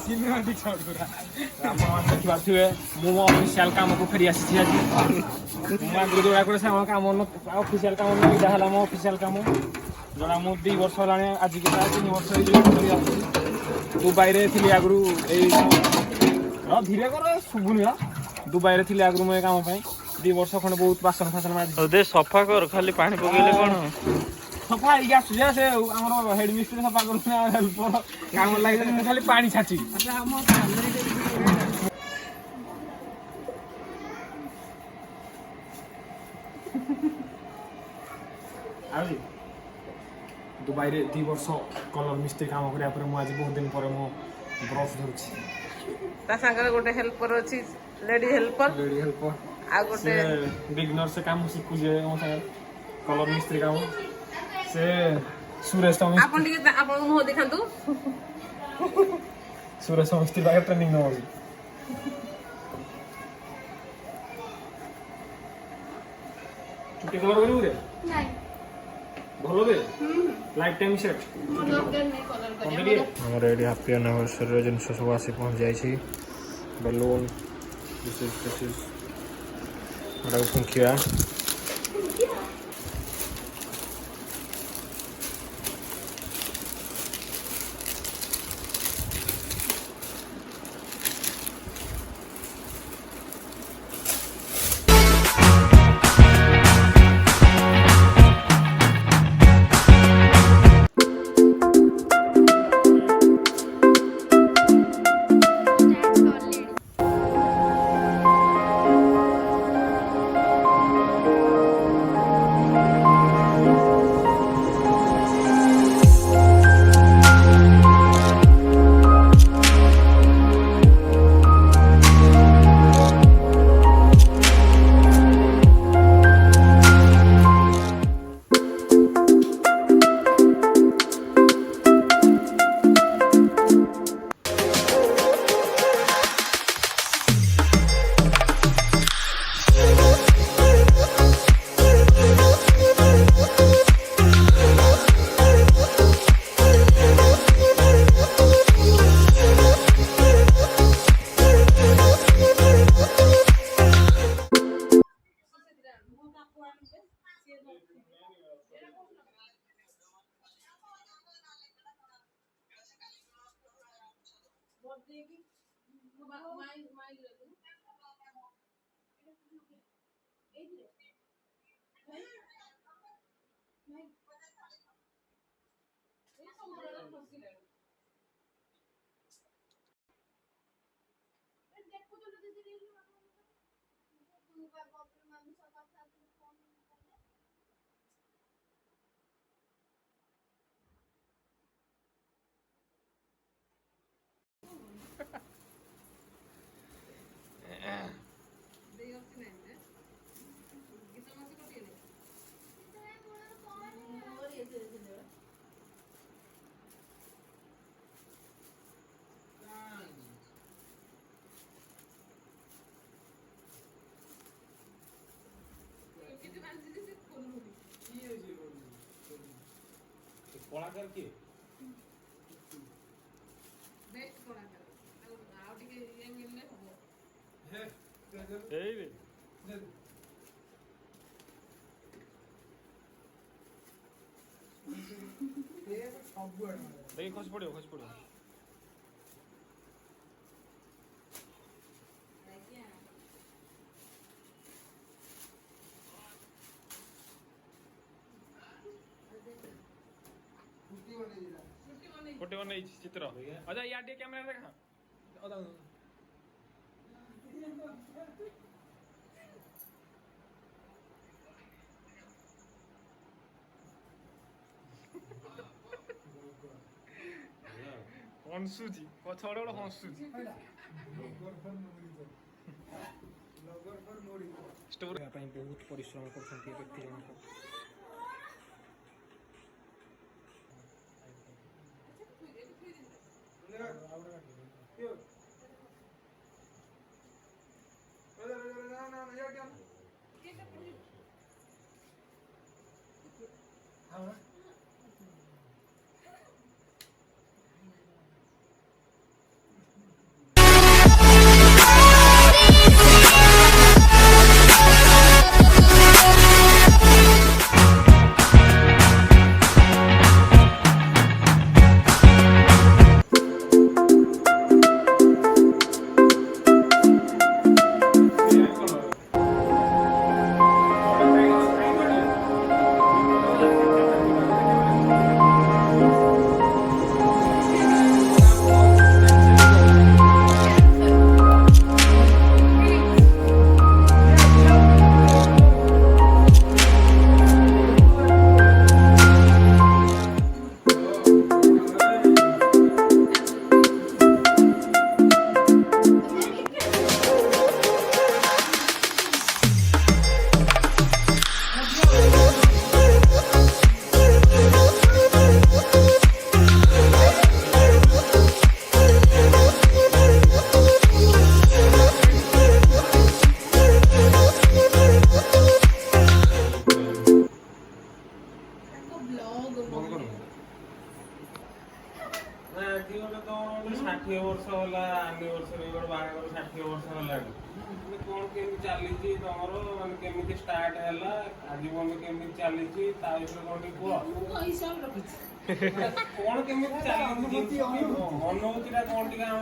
cinematic shot पूरा आपण देखिबाथिबे मु ऑफिशियल काम को फेरी आसी आज मु आगु जोड़ा करे से काम ऑफिशियल काम नहीं जाला मो ऑफिशियल काम जोड़ा मु 2 वर्ष लाने आज के 3 वर्ष दुबई रे थिली आगु ए धीरे कर सुबुनी दुबई रे थिली आगु मैं काम पई 2 वर्ष खंड बहुत बासन फासन मार दे सफा कर खाली पानी पकेले कोन सफा आई गया से हमरो हेड मिस्त्री सफा करथि हेल्पर काम लागि मु खाली पानी छाची अच्छा हम आबी दुबई रे 2 वर्ष कलर मिस्त्री काम करिया पर मु आज बहुत दिन पर मु ब्रश धरछि ता संगे गोटे हेल्पर अछि लेडी हेल्पर आ गोटे बिगनर से काम सिखु जे ओ संगे कलर मिस्त्री काम से सुरेश मिस्त्री आपन टिके आपन मुह देखांतु सुरेश मिस्त्री बागे ट्रेनिंग न होई चुटी कलर करू रे नहीं भलो दे लाइफ टाइम सेट हमर रेडी हैप्पी एनिवर्सरी जन सब आसी पहुंच जाई छी बलून दिस इज बड़ा फुंकिया कलाकार के बेस्ट कलाकार आ टिके ये मिलले हो हे ए रे ये सब गुड देखि खस पड़ियो फोटो बने चित्र अच्छा या डे कैमरा देखा हंसुची पछड़े गोटे हंसुची स्टोर बहुत परिश्रम करछन्ती व्यक्ति जनक वर्ष होला एनिवर्सरी गोटे बाहागर 60 वर्ष हेलानी कौन केमी चली तुमर मान केमी स्टार्ट है आजीवन केमी चली कौन कह कौन केमी चली अनुभूति कौन टी कह